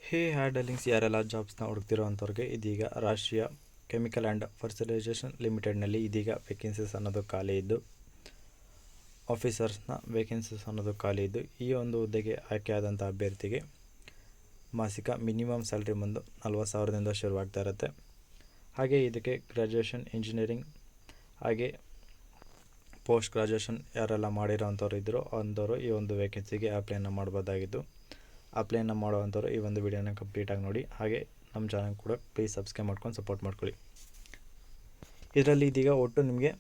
ಹೇ ಹ್ಯಾಡಲಿಂಗ್ಸ್ ಯಾರೆಲ್ಲ ಜಾಬ್ಸ್ನ ಹುಡುಕ್ತಿರೋ ಅಂಥವ್ರಿಗೆ ಇದೀಗ ರಾಷ್ಟ್ರೀಯ ಕೆಮಿಕಲ್ ಆ್ಯಂಡ್ ಫರ್ಟಿಲೈಸೇಷನ್ ಲಿಮಿಟೆಡ್ನಲ್ಲಿ ಇದೀಗ ವೇಕೆನ್ಸೀಸ್ ಅನ್ನೋದು ಖಾಲಿ ಇದ್ದು ಆಫೀಸರ್ಸ್ನ ವೇಕೆನ್ಸೀಸ್ ಅನ್ನೋದು ಖಾಲಿ ಇದ್ದು ಈ ಒಂದು ಹುದ್ದೆಗೆ ಆಯ್ಕೆಯಾದಂಥ ಅಭ್ಯರ್ಥಿಗೆ ಮಾಸಿಕ ಮಿನಿಮಮ್ ಸ್ಯಾಲ್ರಿ ಬಂದು 40,000ದಿಂದ ಶುರುವಾಗ್ತಾ ಇರುತ್ತೆ. ಹಾಗೆ ಇದಕ್ಕೆ ಗ್ರ್ಯಾಜುಯೇಷನ್ ಇಂಜಿನಿಯರಿಂಗ್ ಹಾಗೆ ಪೋಸ್ಟ್ ಗ್ರ್ಯಾಜುಯೇಷನ್ ಯಾರೆಲ್ಲ ಮಾಡಿರೋ ಅಂಥವ್ರು ಇದ್ದರು ಅಂಥವರು ಈ ಒಂದು ವೇಕೆನ್ಸಿಗೆ ಅಪ್ಲೈನ ಮಾಡ್ಬೋದಾಗಿದ್ದು ಅಪ್ಲೈನ ಮಾಡುವಂಥವ್ರು ಈ ಒಂದು ವಿಡಿಯೋನ ಕಂಪ್ಲೀಟಾಗಿ ನೋಡಿ. ಹಾಗೆ ನಮ್ಮ ಚಾನಲ್ ಕೂಡ ಪ್ಲೀಸ್ ಸಬ್ಸ್ಕ್ರೈಬ್ ಮಾಡ್ಕೊಂಡು ಸಪೋರ್ಟ್ ಮಾಡ್ಕೊಳ್ಳಿ. ಇದರಲ್ಲಿ ಇದೀಗ ಒಟ್ಟು ನಿಮಗೆ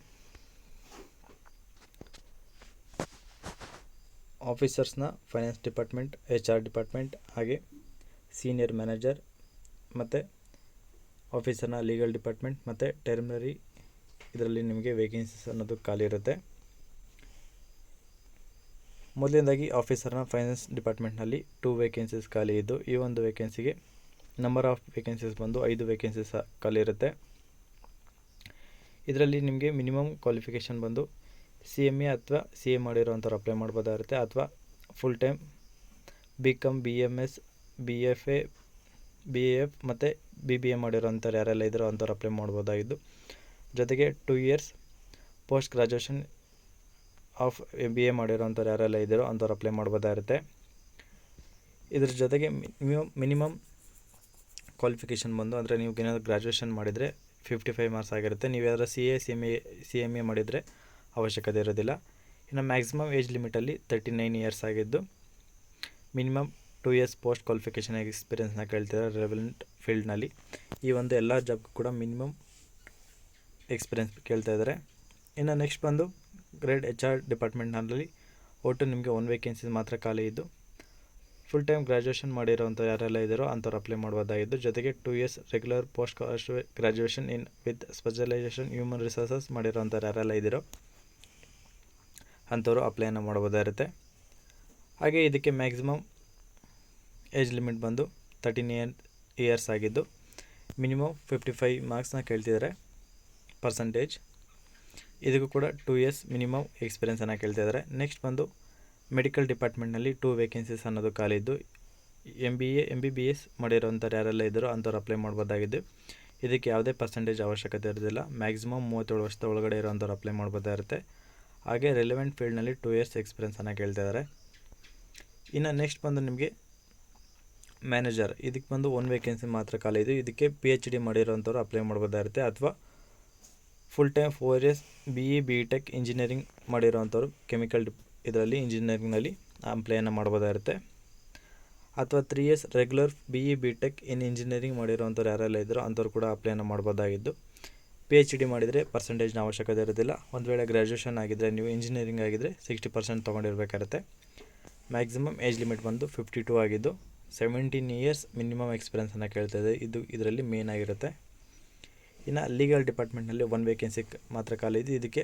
ಆಫೀಸರ್ಸ್ನ ಫೈನಾನ್ಸ್ ಡಿಪಾರ್ಟ್ಮೆಂಟ್, HR ಡಿಪಾರ್ಟ್ಮೆಂಟ್, ಹಾಗೆ ಸೀನಿಯರ್ ಮ್ಯಾನೇಜರ್ ಮತ್ತು ಆಫೀಸರ್ನ ಲೀಗಲ್ ಡಿಪಾರ್ಟ್ಮೆಂಟ್ ಮತ್ತು ಟೆರ್ಮಿನರಿ ಇದರಲ್ಲಿ ನಿಮಗೆ ವೇಕೆನ್ಸೀಸ್ ಅನ್ನೋದು ಖಾಲಿ ಇರುತ್ತೆ. ಮೊದಲನೇದಾಗಿ ಆಫೀಸರ್ನ ಫೈನಾನ್ಸ್ ಡಿಪಾರ್ಟ್ಮೆಂಟ್ನಲ್ಲಿ 2 ವೇಕೆನ್ಸೀಸ್ ಖಾಲಿ ಇದ್ದು ಈ ಒಂದು ವೇಕೆನ್ಸಿಗೆ ನಂಬರ್ ಆಫ್ ವೇಕೆನ್ಸೀಸ್ ಬಂದು 5 ವೇಕೆನ್ಸೀಸ್ ಖಾಲಿ ಇರುತ್ತೆ. ಇದರಲ್ಲಿ ನಿಮಗೆ ಮಿನಿಮಮ್ ಕ್ವಾಲಿಫಿಕೇಷನ್ ಬಂದು CMA ಅಥವಾ CA ಮಾಡಿರೋವಂಥವ್ರು ಅಪ್ಲೈ ಮಾಡ್ಬೋದಾಗಿರುತ್ತೆ ಅಥವಾ full time BCom, BMS, BFA, BAF ಮತ್ತು BBA ಮಾಡಿರೋವಂಥವ್ರು ಯಾರೆಲ್ಲ ಇದ್ದರೂ ಅಂಥವ್ರು ಅಪ್ಲೈ ಮಾಡ್ಬೋದಾಗಿದ್ದು ಜೊತೆಗೆ 2 years post graduation of MBA ಮಾಡಿರೋವಂಥವ್ರು ಯಾರೆಲ್ಲ ಇದ್ದಾರೋ ಅಂಥವ್ರು ಅಪ್ಲೈ ಮಾಡ್ಬೋದಾಗಿರುತ್ತೆ. ಇದ್ರ ಜೊತೆಗೆ ಮಿನಿಮಮ್ ಕ್ವಾಲಿಫಿಕೇಷನ್ ಬಂದು ಅಂದರೆ ನೀವು ಏನಾದರೂ ಗ್ರ್ಯಾಜುಯೇಷನ್ ಮಾಡಿದರೆ 55 ಮಾರ್ಕ್ಸ್ ಆಗಿರುತ್ತೆ. ನೀವು ಯಾರು CMA ಮಾಡಿದರೆ ಅವಶ್ಯಕತೆ ಇರೋದಿಲ್ಲ. ಇನ್ನು ಮ್ಯಾಕ್ಸಿಮಮ್ ಏಜ್ ಲಿಮಿಟಲ್ಲಿ 39 ಇಯರ್ಸ್ ಆಗಿದ್ದು ಮಿನಿಮಮ್ 2 ಇಯರ್ಸ್ ಪೋಸ್ಟ್ ಕ್ವಾಲಿಫಿಕೇಷನ್ ಎಕ್ಸ್ಪೀರಿಯನ್ಸ್ನ ಕೇಳ್ತಿದ್ದಾರೆ ರೆಲೆವೆಂಟ್ ಫೀಲ್ಡ್ನಲ್ಲಿ. ಈ ಒಂದು ಎಲ್ಲ ಜಾಬ್ಗೂ ಕೂಡ ಮಿನಿಮಮ್ ಎಕ್ಸ್ಪೀರಿಯನ್ಸ್ ಕೇಳ್ತಾ ಇದ್ದಾರೆ. ಇನ್ನು ನೆಕ್ಸ್ಟ್ ಬಂದು ಗ್ರೇಡ್ HR ಡಿಪಾರ್ಟ್ಮೆಂಟ್ನಲ್ಲಿ ಒಟ್ಟು ನಿಮಗೆ 1 ವೇಕೆನ್ಸೀಸ್ ಮಾತ್ರ ಖಾಲಿ ಇದ್ದು ಫುಲ್ ಟೈಮ್ ಗ್ರ್ಯಾಜುಯೇಷನ್ ಮಾಡಿರೋವಂಥ ಯಾರೆಲ್ಲ ಇದ್ದಾರೋ ಅಂಥವ್ರು ಅಪ್ಲೈ ಮಾಡ್ಬೋದಾಗಿದ್ದು ಜೊತೆಗೆ 2 years regular post graduation in with specialisation human resources ಮಾಡಿರೋವಂಥವ್ರು ಯಾರೆಲ್ಲ ಇದ್ದೀರೋ ಅಂಥವ್ರು ಅಪ್ಲೈನ ಮಾಡ್ಬೋದಾಗಿರುತ್ತೆ. ಹಾಗೆ ಇದಕ್ಕೆ ಮ್ಯಾಕ್ಸಿಮಮ್ ಏಜ್ ಲಿಮಿಟ್ ಬಂದು 13 ಇಯರ್ಸ್ ಆಗಿದ್ದು ಮಿನಿಮಮ್ 55 ಮಾರ್ಕ್ಸ್ನ ಕೇಳ್ತಿದ್ದಾರೆ ಪರ್ಸೆಂಟೇಜ್. ಇದಕ್ಕೂ ಕೂಡ 2 ಇಯರ್ಸ್ ಮಿನಿಮಮ್ ಎಕ್ಸ್ಪೀರಿಯನ್ಸನ್ನು ಕೇಳ್ತಿದ್ದಾರೆ. ನೆಕ್ಸ್ಟ್ ಬಂದು ಮೆಡಿಕಲ್ ಡಿಪಾರ್ಟ್ಮೆಂಟ್ನಲ್ಲಿ 2 ವೇಕೆನ್ಸೀಸ್ ಅನ್ನೋದು ಖಾಲಿ ಇದ್ದು MBBS ಮಾಡಿರೋವಂಥವ್ರು ಯಾರೆಲ್ಲ ಇದ್ದಾರೋ ಅಂಥವ್ರು ಅಪ್ಲೈ ಮಾಡ್ಬೋದಾಗಿದ್ದು ಇದಕ್ಕೆ ಯಾವುದೇ ಪರ್ಸೆಂಟೇಜ್ ಅವಶ್ಯಕತೆ ಇರೋದಿಲ್ಲ. ಮ್ಯಾಕ್ಸಿಮಮ್ 37 ವರ್ಷದ ಒಳಗಡೆ ಇರೋವಂಥವ್ರು ಅಪ್ಲೈ ಮಾಡ್ಬೋದಾಗಿರುತ್ತೆ. ಹಾಗೆ ರೆಲೆವೆಂಟ್ ಫೀಲ್ಡ್ನಲ್ಲಿ 2 ಇಯರ್ಸ್ ಎಕ್ಸ್ಪೀರಿಯನ್ಸನ್ನು ಕೇಳ್ತಿದ್ದಾರೆ. ಇನ್ನು ನೆಕ್ಸ್ಟ್ ಬಂದು ನಿಮಗೆ ಮ್ಯಾನೇಜರ್, ಇದಕ್ಕೆ ಬಂದು 1 ವೇಕೆನ್ಸಿ ಮಾತ್ರ ಖಾಲಿ ಇದೆ. ಇದಕ್ಕೆ PhD ಮಾಡಿರೋವಂಥವ್ರು ಅಪ್ಲೈ ಮಾಡ್ಬೋದಾಗಿರುತ್ತೆ ಅಥವಾ full time 4 years BE BTech engineering ಮಾಡಿರೋವಂಥವ್ರು ಕೆಮಿಕಲ್ ಇದರಲ್ಲಿ ಇಂಜಿನಿಯರಿಂಗ್ನಲ್ಲಿ ಅಪ್ಲೈನ ಮಾಡ್ಬೋದಾಗಿರುತ್ತೆ ಅಥವಾ 3 years regular BE BTech in engineering ಮಾಡಿರೋವಂಥವ್ರು ಯಾರೆಲ್ಲ ಇದ್ದರೂ ಅಂಥವ್ರು ಕೂಡ ಅಪ್ಲೈನ ಮಾಡ್ಬೋದಾಗಿದ್ದು PhD ಮಾಡಿದರೆ ಪರ್ಸೆಂಟೇಜ್ನ ಅವಶ್ಯಕತೆ ಇರೋದಿಲ್ಲ. ಒಂದು ವೇಳೆ ಗ್ರ್ಯಾಜುಯೇಷನ್ ಆಗಿದ್ದರೆ ನೀವು ಇಂಜಿನಿಯರಿಂಗ್ ಆಗಿದ್ದರೆ 60% ತೊಗೊಂಡಿರಬೇಕಾಗುತ್ತೆ. ಮ್ಯಾಕ್ಸಿಮಮ್ ಏಜ್ ಲಿಮಿಟ್ ಬಂದು 52 ಆಗಿದ್ದು 17 ಇಯರ್ಸ್ ಮಿನಿಮಮ್ ಎಕ್ಸ್ಪೀರಿಯನ್ಸನ್ನು ಕೇಳ್ತಾಯಿದೆ. ಇದು ಇದರಲ್ಲಿ ಮೇನ್ ಆಗಿರುತ್ತೆ. ಇನ್ನು ಲೀಗಲ್ ಡಿಪಾರ್ಟ್ಮೆಂಟ್ನಲ್ಲಿ 1 ವೇಕೆನ್ಸಿ ಮಾತ್ರ ಖಾಲಿ ಇದೆ. ಇದಕ್ಕೆ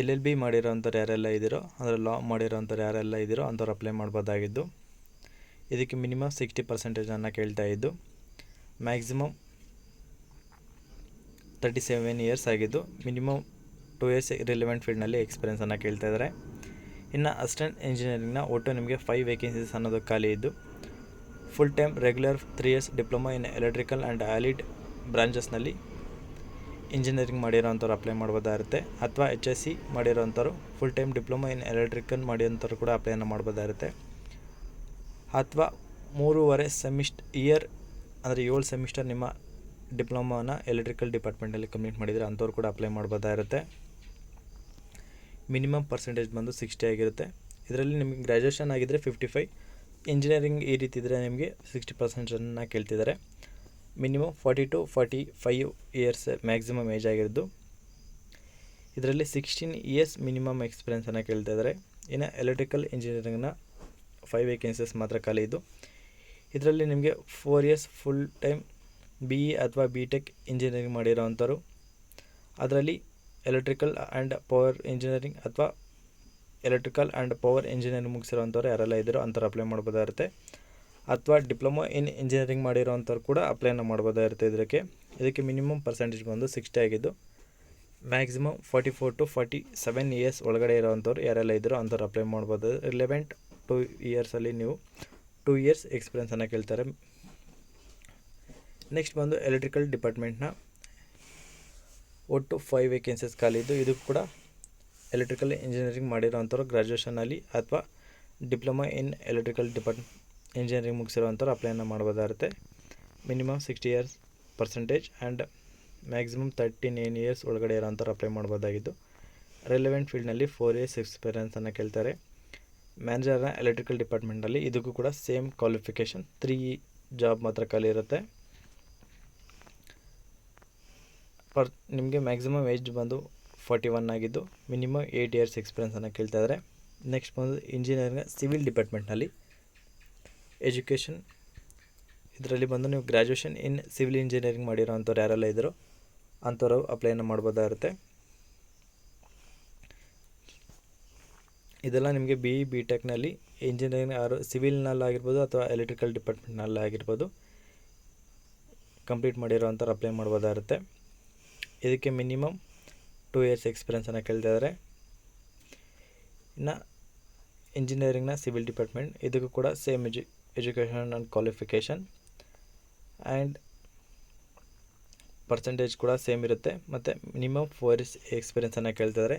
LLB ಮಾಡಿರೋವಂಥವ್ರು ಯಾರೆಲ್ಲ ಇದ್ದೀರೋ ಅಂದರೆ ಲಾ ಮಾಡಿರೋವಂಥವ್ರು ಯಾರೆಲ್ಲ ಇದ್ದೀರೋ ಅಂಥವ್ರು ಅಪ್ಲೈ ಮಾಡ್ಬೋದಾಗಿದ್ದು ಇದಕ್ಕೆ ಮಿನಿಮಮ್ 60% ಕೇಳ್ತಾ ಇದ್ದು ಮ್ಯಾಕ್ಸಿಮಮ್ 37 ಇಯರ್ಸ್ ಆಗಿದ್ದು ಮಿನಿಮಮ್ 2 ಇಯರ್ಸ್ ರಿಲೆವೆಂಟ್ ಫೀಲ್ಡ್ನಲ್ಲಿ ಎಕ್ಸ್ಪೀರಿಯನ್ಸನ್ನು ಕೇಳ್ತಾ ಇದ್ದಾರೆ. ಇನ್ನು ಅಸಿಸ್ಟೆಂಟ್ ಇಂಜಿನಿಯರಿಂಗ್ನ ಒಟ್ಟು ನಿಮಗೆ 5 ವೇಕೆನ್ಸೀಸ್ ಅನ್ನೋದು ಖಾಲಿ ಇದ್ದು full time regular 3 years diploma in electrical and allied ಬ್ರಾಂಚಸ್ನಲ್ಲಿ ಇಂಜಿನಿಯರಿಂಗ್ ಮಾಡಿರೋವಂಥವ್ರು ಅಪ್ಲೈ ಮಾಡ್ಬೋದಾಗಿರುತ್ತೆ ಅಥವಾ HSC ಮಾಡಿರೋವಂಥವ್ರು full time diploma in electrical ಮಾಡಿರೋಂಥವ್ರು ಕೂಡ ಅಪ್ಲೈನ ಮಾಡ್ಬೋದಾಗಿರುತ್ತೆ ಅಥವಾ 3.5 ಇಯರ್ ಅಂದರೆ 7 ಸೆಮಿಸ್ಟರ್ ನಿಮ್ಮ ಡಿಪ್ಲೊಮಾನ ಎಲೆಕ್ಟ್ರಿಕಲ್ ಡಿಪಾರ್ಟ್ಮೆಂಟಲ್ಲಿ ಕಂಪ್ಲೀಟ್ ಮಾಡಿದರೆ ಅಂಥವ್ರು ಕೂಡ ಅಪ್ಲೈ ಮಾಡ್ಬೋದಾಗಿರುತ್ತೆ. ಮಿನಿಮಮ್ ಪರ್ಸೆಂಟೇಜ್ ಬಂದು 60 ಆಗಿರುತ್ತೆ. ಇದರಲ್ಲಿ ನಿಮಗೆ ಗ್ರ್ಯಾಜುಯೇಷನ್ ಆಗಿದ್ದರೆ 55, ಇಂಜಿನಿಯರಿಂಗ್ ಈ ರೀತಿ ಇದ್ದರೆ ನಿಮಗೆ 60% ಕೇಳ್ತಿದ್ದಾರೆ. Minimum 40 to 45 years maximum age ಆಗಿರೋದು. ಇದರಲ್ಲಿ 16 ಇಯರ್ಸ್ ಮಿನಿಮಮ್ ಎಕ್ಸ್ಪೀರಿಯನ್ಸನ್ನು ಕೇಳ್ತಾ ಇದ್ದಾರೆ. ಇನ್ನು ಎಲೆಕ್ಟ್ರಿಕಲ್ ಇಂಜಿನಿಯರಿಂಗ್ನ 5 ವೇಕೆನ್ಸೀಸ್ ಮಾತ್ರ ಖಾಲಿ ಇದ್ದು ಇದರಲ್ಲಿ ನಿಮಗೆ 4 ಇಯರ್ಸ್ ಫುಲ್ ಟೈಮ್ BE ಅಥವಾ BTech ಇಂಜಿನಿಯರಿಂಗ್ ಮಾಡಿರೋವಂಥವ್ರು ಅದರಲ್ಲಿ ಎಲೆಕ್ಟ್ರಿಕಲ್ ಆ್ಯಂಡ್ ಪವರ್ ಇಂಜಿನಿಯರಿಂಗ್ ಅಥವಾ ಎಲೆಕ್ಟ್ರಿಕಲ್ ಆ್ಯಂಡ್ ಪವರ್ ಇಂಜಿನಿಯರಿಂಗ್ ಮುಗಿಸಿರೋವಂಥವ್ರು ಯಾರೆಲ್ಲ ಇದ್ದಾರೋ ಅಂಥವ್ರು ಅಪ್ಲೈ ಮಾಡ್ಬೋದಾಗಿರುತ್ತೆ ಅಥವಾ ಡಿಪ್ಲೊಮಾ ಇನ್ ಇಂಜಿನಿಯರಿಂಗ್ ಮಾಡಿರೋವಂಥವ್ರು ಕೂಡ ಅಪ್ಲೈನ ಮಾಡ್ಬೋದಾಗಿರುತ್ತೆ. ಇದಕ್ಕೆ ಮಿನಿಮಮ್ ಪರ್ಸೆಂಟೇಜ್ ಬಂದು 60 ಆಗಿದ್ದು ಮ್ಯಾಕ್ಸಿಮಮ್ 44 to 47 ಇಯರ್ಸ್ ಒಳಗಡೆ ಇರೋವಂಥವ್ರು ಯಾರೆಲ್ಲ ಇದ್ದಾರೋ ಅಂಥವ್ರು ಅಪ್ಲೈ ಮಾಡ್ಬೋದು. ರಿಲೆವೆಂಟ್ 2 ಇಯರ್ಸಲ್ಲಿ ನೀವು 2 ಇಯರ್ಸ್ ಎಕ್ಸ್ಪೀರಿಯನ್ಸನ್ನು ಕೇಳ್ತಾರೆ. ನೆಕ್ಸ್ಟ್ ಬಂದು ಎಲೆಕ್ಟ್ರಿಕಲ್ ಡಿಪಾರ್ಟ್ಮೆಂಟ್ನ ಒಟ್ಟು 5 ವೇಕೆನ್ಸೀಸ್ ಖಾಲಿ ಇದ್ದು, ಇದು ಕೂಡ ಎಲೆಕ್ಟ್ರಿಕಲ್ ಇಂಜಿನಿಯರಿಂಗ್ ಮಾಡಿರೋವಂಥವ್ರು ಗ್ರ್ಯಾಜುಯೇಷನಲ್ಲಿ ಅಥವಾ ಡಿಪ್ಲೊಮಾ ಇನ್ ಎಲೆಕ್ಟ್ರಿಕಲ್ ಇಂಜಿನಿಯರಿಂಗ್ ಮುಗಿಸಿರೋವಂಥವ್ರು ಅಪ್ಲೈನ ಮಾಡ್ಬೋದಾಗುತ್ತೆ. Minimum 60 years percentage and maximum 39 years ಒಳಗಡೆ ಇರೋವಂಥವ್ರು ಅಪ್ಲೈ ಮಾಡ್ಬೋದಾಗಿದ್ದು, ರೆಲೆವೆಂಟ್ ಫೀಲ್ಡ್ನಲ್ಲಿ 4 ಇಯರ್ಸ್ ಎಕ್ಸ್ಪೀರಿಯನ್ಸನ್ನು ಕೇಳ್ತಾರೆ. ಮ್ಯಾನೇಜರ್ನ ಎಲೆಕ್ಟ್ರಿಕಲ್ ಡಿಪಾರ್ಟ್ಮೆಂಟಲ್ಲಿ ಇದಕ್ಕೂ ಕೂಡ ಸೇಮ್ ಕ್ವಾಲಿಫಿಕೇಷನ್ 3 ಜಾಬ್ ಮಾತ್ರ ಖಾಲಿ ಇರುತ್ತೆ. ನಿಮಗೆ ಮ್ಯಾಕ್ಸಿಮಮ್ ಏಜ್ ಬಂದು 41 ಆಗಿದ್ದು ಮಿನಿಮಮ್ 8 ಇಯರ್ಸ್ ಎಕ್ಸ್ಪೀರಿಯನ್ಸನ್ನು ಕೇಳ್ತಾ ಇದ್ದಾರೆ. ನೆಕ್ಸ್ಟ್ ಬಂದು ಇಂಜಿನಿಯರಿಂಗ್ ಸಿವಿಲ್ ಡಿಪಾರ್ಟ್ಮೆಂಟ್ನಲ್ಲಿ ಎಜುಕೇಷನ್, ಇದರಲ್ಲಿ ಬಂದು ನೀವು ಗ್ರ್ಯಾಜುಯೇಷನ್ ಇನ್ ಸಿವಿಲ್ ಇಂಜಿನಿಯರಿಂಗ್ ಮಾಡಿರೋವಂಥವ್ರು ಯಾರೆಲ್ಲ ಇದ್ದರೂ ಅಂಥವ್ರು ಅಪ್ಲೈನ ಮಾಡ್ಬೋದಾಗಿರುತ್ತೆ. ಇದೆಲ್ಲ ನಿಮಗೆ ಬಿ ಟೆಕ್ನಲ್ಲಿ ಇಂಜಿನಿಯರಿಂಗ್ ಸಿವಿಲ್ನಲ್ಲಾಗಿರ್ಬೋದು ಅಥವಾ ಎಲೆಕ್ಟ್ರಿಕಲ್ ಡಿಪಾರ್ಟ್ಮೆಂಟ್ನಲ್ಲಾಗಿರ್ಬೋದು ಕಂಪ್ಲೀಟ್ ಮಾಡಿರೋವಂಥವ್ರು ಅಪ್ಲೈ ಮಾಡ್ಬೋದಾಗಿರುತ್ತೆ. ಇದಕ್ಕೆ ಮಿನಿಮಮ್ 2 ಇಯರ್ಸ್ ಎಕ್ಸ್ಪೀರಿಯನ್ಸನ್ನು ಕೇಳ್ತಾ ಇದ್ದಾರೆ. ಇನ್ನು ಇಂಜಿನಿಯರಿಂಗ್ನ ಸಿವಿಲ್ ಡಿಪಾರ್ಟ್ಮೆಂಟ್ ಇದಕ್ಕೂ ಕೂಡ same education and qualification and percentage ಕೂಡ ಸೇಮ್ ಇರುತ್ತೆ ಮತ್ತು ಮಿನಿಮಮ್ 4 ಇಯರ್ಸ್ ಎಕ್ಸ್ಪೀರಿಯನ್ಸನ್ನು ಕೇಳ್ತಿದ್ದಾರೆ.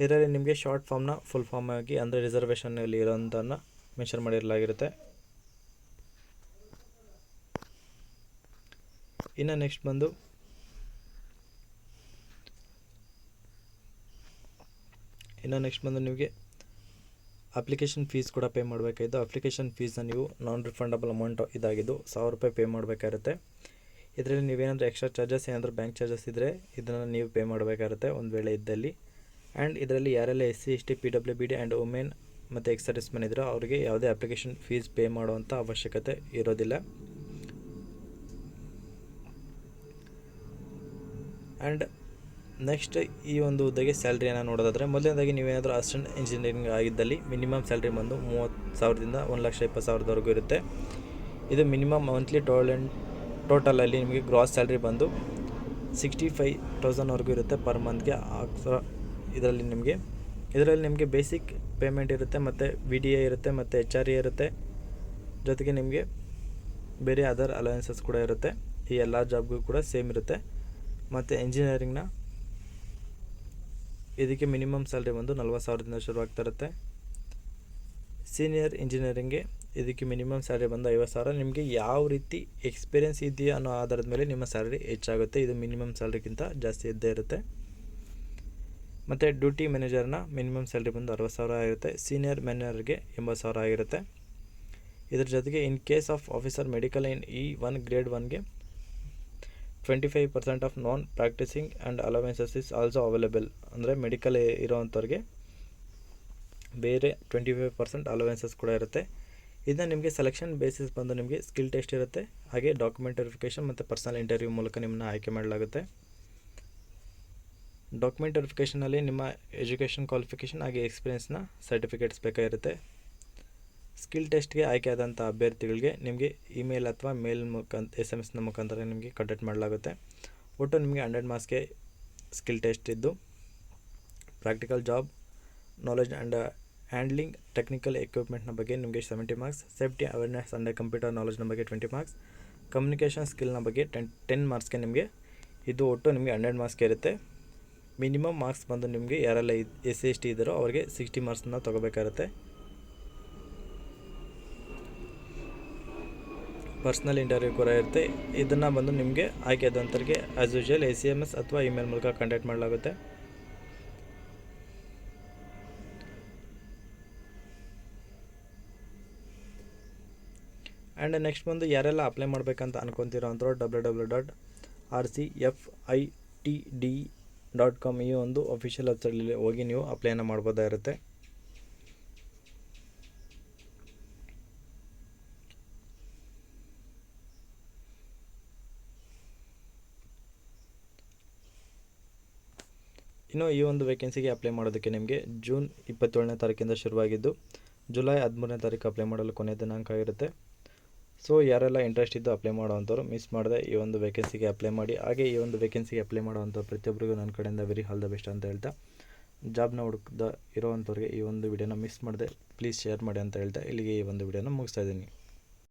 ಇದರಲ್ಲಿ ನಿಮಗೆ ಶಾರ್ಟ್ ಫಾರ್ಮ್ನ ಫುಲ್ ಫಾರ್ಮ್ ಆಗಿ ಅಂದರೆ ರಿಸರ್ವೇಷನಲ್ಲಿ ಇರೋಂಥನ್ನು ಮೆನ್ಷನ್ ಮಾಡಿರಲಾಗಿರುತ್ತೆ. ಇನ್ನು ನೆಕ್ಸ್ಟ್ ಬಂದು ನಿಮಗೆ ಅಪ್ಲಿಕೇಶನ್ ಫೀಸ್ ಕೂಡ ಪೇ ಮಾಡಬೇಕಾಗಿದ್ದು, ಅಪ್ಲಿಕೇಶನ್ ಫೀಸ್ನ ನೀವು ನಾನ್ ರಿಫಂಡಬಲ್ ಅಮೌಂಟ್ ಇದಾಗಿದ್ದು 1000 ರೂಪಾಯಿ ಪೇ ಮಾಡಬೇಕಾಗುತ್ತೆ. ಇದರಲ್ಲಿ ನೀವೇನಾದರೂ ಎಕ್ಸ್ಟ್ರಾ ಚಾರ್ಜಸ್ ಏನಾದರೂ ಬ್ಯಾಂಕ್ ಚಾರ್ಜಸ್ ಇದ್ದರೆ ಇದನ್ನು ನೀವು ಪೇ ಮಾಡಬೇಕಾಗುತ್ತೆ ಒಂದು ವೇಳೆ ಇದ್ದಲ್ಲಿ. ಆ್ಯಂಡ್ ಇದರಲ್ಲಿ ಯಾರೆಲ್ಲ SC ST PWBD and women ಮತ್ತು ಎಕ್ಸ್ ಸರ್ವಿಸ್ ಮೆನ್ ಇದ್ದರೂ ಅವರಿಗೆ ಯಾವುದೇ ಅಪ್ಲಿಕೇಶನ್ ಫೀಸ್ ಪೇ ಮಾಡುವಂಥ ಅವಶ್ಯಕತೆ ಇರೋದಿಲ್ಲ. ಆ್ಯಂಡ್ ನೆಕ್ಸ್ಟ್ ಈ ಒಂದು ಹುದ್ದೆಗೆ ಸ್ಯಾಲ್ರಿಯನ್ನು ನೋಡೋದಾದರೆ, ಮೊದಲನೇದಾಗಿ ನೀವೇನಾದರೂ ಅಸಿಸ್ಟೆಂಟ್ ಇಂಜಿನಿಯರಿಂಗ್ ಆಗಿದ್ದಲ್ಲಿ ಮಿನಿಮಮ್ ಸ್ಯಾಲ್ರಿ ಬಂದು 30,000ದಿಂದ 1,20,000ವರೆಗೂ ಇರುತ್ತೆ. ಇದು ಮಿನಿಮಮ್ ಮಂತ್ಲಿ ಟೋಟಲಲ್ಲಿ ನಿಮಗೆ ಗ್ರಾಸ್ ಸ್ಯಾಲ್ರಿ ಬಂದು 65,000ವರೆಗೂ ಇರುತ್ತೆ ಪರ್ ಮಂತ್ಗೆ. ಇದರಲ್ಲಿ ನಿಮಗೆ ಬೇಸಿಕ್ ಪೇಮೆಂಟ್ ಇರುತ್ತೆ ಮತ್ತು VDA ಇರುತ್ತೆ ಮತ್ತು HRA ಇರುತ್ತೆ. ಜೊತೆಗೆ ನಿಮಗೆ ಬೇರೆ ಅದರ್ ಅಲವೆನ್ಸಸ್ ಕೂಡ ಇರುತ್ತೆ. ಈ ಎಲ್ಲ ಜಾಬ್ಗೂ ಕೂಡ ಸೇಮ್ ಇರುತ್ತೆ. ಮತ್ತು ಇಂಜಿನಿಯರಿಂಗ್ನ ಇದಕ್ಕೆ ಮಿನಿಮಮ್ ಸ್ಯಾಲ್ರಿ ಬಂದು 40,000ದಿಂದ ಶುರುವಾಗ್ತಾ ಇರುತ್ತೆ. ಸೀನಿಯರ್ ಇಂಜಿನಿಯರಿಂಗ್ಗೆ ಇದಕ್ಕೆ ಮಿನಿಮಮ್ ಸ್ಯಾಲ್ರಿ ಬಂದು 50,000. ನಿಮಗೆ ಯಾವ ರೀತಿ ಎಕ್ಸ್ಪೀರಿಯೆನ್ಸ್ ಇದೆಯಾ ಅನ್ನೋ ಆಧಾರದ ಮೇಲೆ ನಿಮ್ಮ ಸ್ಯಾಲ್ರಿ ಹೆಚ್ಚಾಗುತ್ತೆ. ಇದು ಮಿನಿಮಮ್ ಸ್ಯಾಲ್ರಿಗಿಂತ ಜಾಸ್ತಿ ಇದ್ದೇ ಇರುತ್ತೆ. ಮತ್ತು ಡ್ಯೂಟಿ ಮ್ಯಾನೇಜರ್ನ ಮಿನಿಮಮ್ ಸ್ಯಾಲ್ರಿ ಬಂದು 60,000 ಆಗಿರುತ್ತೆ. ಸೀನಿಯರ್ ಮ್ಯಾನೇಜರ್ಗೆ 80,000 ಆಗಿರುತ್ತೆ. ಇದ್ರ ಜೊತೆಗೆ in case of officer medical in E1 grade 1ಗೆ 25% of non practising and allowances is also available. ಅಂದರೆ ಮೆಡಿಕಲ್ ಇರೋವಂಥವ್ರಿಗೆ ಬೇರೆ 25% ಅಲವೆನ್ಸಸ್ ಕೂಡ ಇರುತ್ತೆ. ಇದನ್ನ ನಿಮಗೆ ಸೆಲೆಕ್ಷನ್ ಬೇಸಿಸ್ ಬಂದು ನಿಮಗೆ ಸ್ಕಿಲ್ ಟೆಸ್ಟ್ ಇರುತ್ತೆ. ಹಾಗೆ ಡಾಕ್ಯುಮೆಂಟ್ ವೆರಿಫಿಕೇಷನ್ ಮತ್ತು ಪರ್ಸನಲ್ ಇಂಟರ್ವ್ಯೂ ಮೂಲಕ ನಿಮ್ಮನ್ನ ಆಯ್ಕೆ ಮಾಡಲಾಗುತ್ತೆ. ಡಾಕ್ಯುಮೆಂಟ್ ವೆರಿಫಿಕೇಷನಲ್ಲಿ ನಿಮ್ಮ ಎಜುಕೇಷನ್ ಕ್ವಾಲಿಫಿಕೇಷನ್ ಹಾಗೆ ಎಕ್ಸ್ಪೀರಿಯೆನ್ಸ್ನ ಸರ್ಟಿಫಿಕೇಟ್ಸ್ ಬೇಕಾಗಿರುತ್ತೆ. ಸ್ಕಿಲ್ ಟೆಸ್ಟ್ಗೆ ಆಯ್ಕೆ ಆದಂಥ ಅಭ್ಯರ್ಥಿಗಳಿಗೆ ನಿಮಗೆ ಇಮೇಲ್ ಅಥವಾ ಮೇಲ್ SMS ಮುಖಾಂತರ ನಿಮಗೆ ಕಾಂಟ್ಯಾಕ್ಟ್ ಮಾಡಲಾಗುತ್ತೆ. ಒಟ್ಟು ನಿಮಗೆ 100 ಮಾರ್ಕ್ಸ್ಗೆ ಸ್ಕಿಲ್ ಟೆಸ್ಟ್ ಇದ್ದು, practical job knowledge and handling technical ಎಕ್ವಿಪ್ಮೆಂಟ್ನ ಬಗ್ಗೆ ನಿಮಗೆ 70 marks, safety awareness and computer ನಾಲೆಜ್ನ ಬಗ್ಗೆ 20 ಮಾರ್ಕ್ಸ್, ಕಮ್ಯುನಿಕೇಷನ್ ಸ್ಕಿಲ್ನ ಬಗ್ಗೆ 10 ಮಾರ್ಕ್ಸ್ಗೆ ನಿಮಗೆ ಇದು ಒಟ್ಟು ನಿಮಗೆ 100 ಮಾರ್ಕ್ಸ್ಗೆ ಇರುತ್ತೆ. ಮಿನಿಮಮ್ ಮಾರ್ಕ್ಸ್ ಬಂದು ನಿಮಗೆ ಯಾರೆಲ್ಲ SC ST ಇದ್ದಾರೋ ಅವರಿಗೆ 60 ಮಾರ್ಕ್ಸನ್ನ ತೊಗೋಬೇಕಾಗುತ್ತೆ. ಪರ್ಸ್ನಲ್ ಇಂಟರ್ವ್ಯೂ ಕೂಡ ಇರುತ್ತೆ. ಇದನ್ನು ಬಂದು ನಿಮಗೆ ಆಯ್ಕೆ ಆದಂಥವ್ರಿಗೆ ಆ್ಯಸ್ ಯೂಶುವಲ್ SMS ಅಥವಾ ಇಮೇಲ್ ಮೂಲಕ ಕಾಂಟ್ಯಾಕ್ಟ್ ಮಾಡಲಾಗುತ್ತೆ. ಆ್ಯಂಡ್ ನೆಕ್ಸ್ಟ್ ಬಂದು ಯಾರೆಲ್ಲ ಅಪ್ಲೈ ಮಾಡಬೇಕಂತ ಅನ್ಕೊತಿರೋ ಅಂಥವ್ರು www.rcfitd.com ಈ ಒಂದು ಅಫಿಷಿಯಲ್ ವೆಬ್ಸೈಟಲ್ಲಿ ಹೋಗಿ ನೀವು ಅಪ್ಲೈನ ಮಾಡ್ಬೋದಾಗಿರುತ್ತೆ. ಇನ್ನು ಈ ಒಂದು ವೇಕೆನ್ಸಿಗೆ ಅಪ್ಲೈ ಮಾಡೋದಕ್ಕೆ ನಿಮಗೆ ಜೂನ್ 27ನೇ ತಾರೀಕಿಂದ ಶುರುವಾಗಿದ್ದು ಜುಲೈ 13ನೇ ತಾರೀಕು ಅಪ್ಲೈ ಮಾಡಲು ಕೊನೆಯ ದಿನಾಂಕ ಆಗಿರುತ್ತೆ. ಸೊ ಯಾರೆಲ್ಲ ಇಂಟ್ರೆಸ್ಟ್ ಇದ್ದು ಅಪ್ಲೈ ಮಾಡೋವಂಥವ್ರು ಮಿಸ್ ಮಾಡದೆ ಈ ಒಂದು ವೇಕೆನ್ಸಿಗೆ ಅಪ್ಲೈ ಮಾಡಿ. ಹಾಗೆ ಈ ಒಂದು ವೇಕೆನ್ಸಿಗೆ ಅಪ್ಲೈ ಮಾಡೋವಂಥ ಪ್ರತಿಯೊಬ್ಬರಿಗೂ ನನ್ನ ಕಡೆಯಿಂದ ವೆರಿ ಆಲ್ ದ ಬೆಸ್ಟ್ ಅಂತ ಹೇಳ್ತಾ, ಜಾಬ್ನ ಹುಡುಕ್ದ ಇರೋವಂಥವ್ರಿಗೆ ಈ ಒಂದು ವಿಡಿಯೋನ ಮಿಸ್ ಮಾಡದೆ ಪ್ಲೀಸ್ ಶೇರ್ ಮಾಡಿ ಅಂತ ಹೇಳ್ತಾ ಇಲ್ಲಿಗೆ ಈ ಒಂದು ವಿಡಿಯೋನ ಮುಗಿಸ್ತಾ ಇದ್ದೀನಿ.